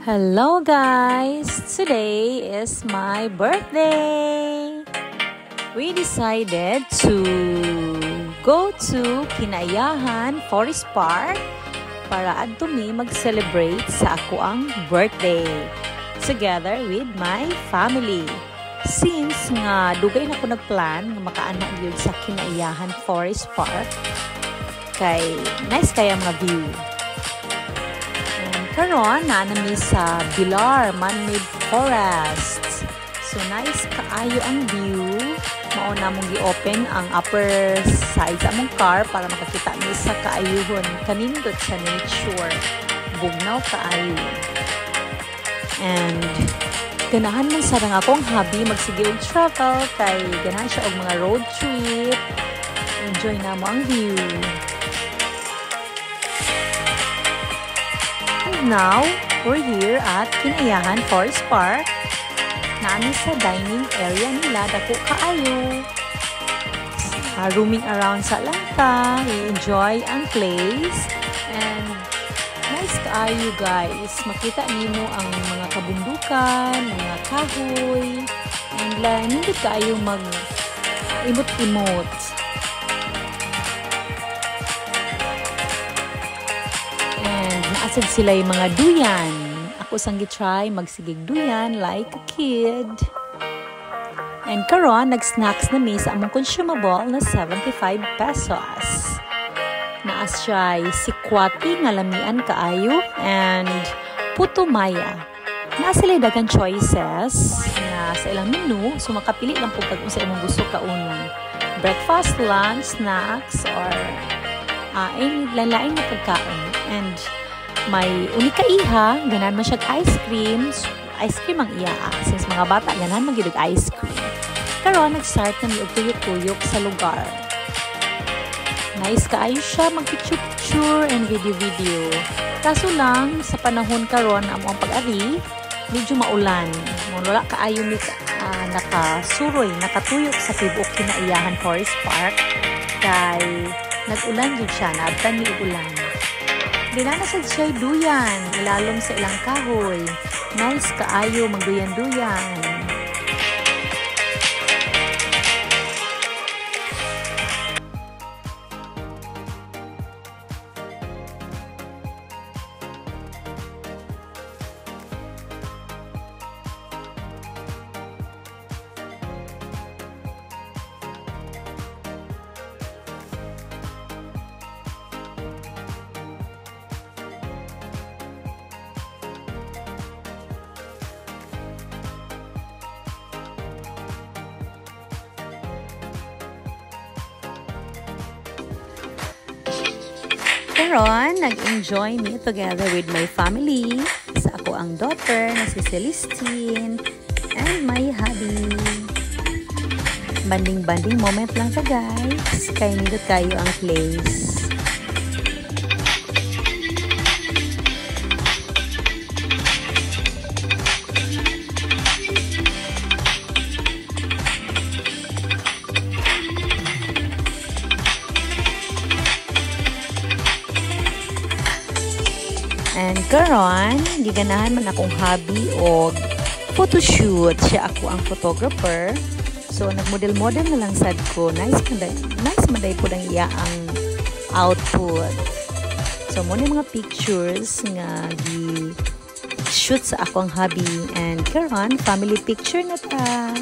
Hello guys! Today is my birthday! We decided to go to Kinayahan Forest Park para adto mi mag-celebrate sa ako ang birthday together with my family. Since nga dugay na ko nagplan nga makaanak yun sa Kinayahan Forest Park kay nice kaya mga view. Karon na nami sa Bilar Man-Made Forest. So nice kaayo ang view. Mao na mong gi-open ang upper side sa among car para makakita mi sa kaayuhon kanindot sa nature. Bugnaw kaayo. And ganahan man sa akong hobby magsige og travel kay ganahan siya og mga road trip. Enjoy na mo ang view. Now, we're here at Kinayahan Forest Park. Nami sa dining area nila, dako kaayo. Roaming around sa langka, enjoy ang place. And nice kaayo guys. Makita nimo ang mga kabundukan, mga kahoy. And hindi kaayo mag imot-imot. Asad sila yung mga duyan. Ako sang gitry magsigig duyan like a kid. And karon nag-snacks na mi sa among consumable na 75 pesos. Naas siya sikwati nga lamian kaayo and puto maya. Naa sila daghang choices na sa ilang menu, so makapili lang po kung sa imong gusto kauna. Breakfast, lunch, snacks or any lain na pagkaon. And may unika iha, ganan man siya ice cream. Ice cream ang iya. Since mga bata, ganan magiging ice cream. Karon nag-start na niyo tuyok-tuyok sa lugar. Nice kaayo siya, mag-picture and video-video. Kaso lang, sa panahon karon ang pag-ari, medyo maulan. Wala kaayo nakasuroy, nakatuyok sa tibok Kinayahan Forest Park. Kay nag-ulan yun siya, naabtan ni ulan. Dinanasad siya duyan, ilalom sa ilang kahoy. Nice kaayo magduyan-duyan. Karon, nag-enjoy me together with my family. Sa ako ang daughter na si Celestine and my hubby. Banding-banding moment lang ta guys. Kaya nindot kayo ang place. And karon, giganahan man akong hobby o photoshoot. Siya ako ang photographer. So, nagmodel-model na lang sad ko. Nice maday po lang iya ang output. So, muna yung mga pictures nga gi-shoot sa ako ang hobby. And karon, family picture na ta.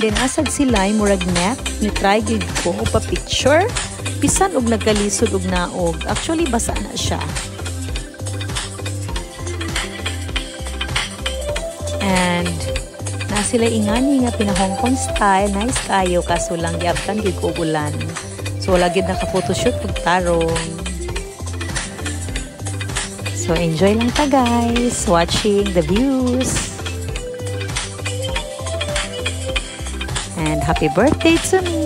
Then, asag sila yung murag net. Ni-try gig ko pa picture. Bisan og nagkalisod og naog. Actually, basa na siya. And na sila ingani nga pina-Hong Kong style. Nice kayo. Kaso lang giabtan gig og ulan. So, wala gid naka-photoshoot og tarong. So, enjoy lang ta guys. Watching the views. And happy birthday to me!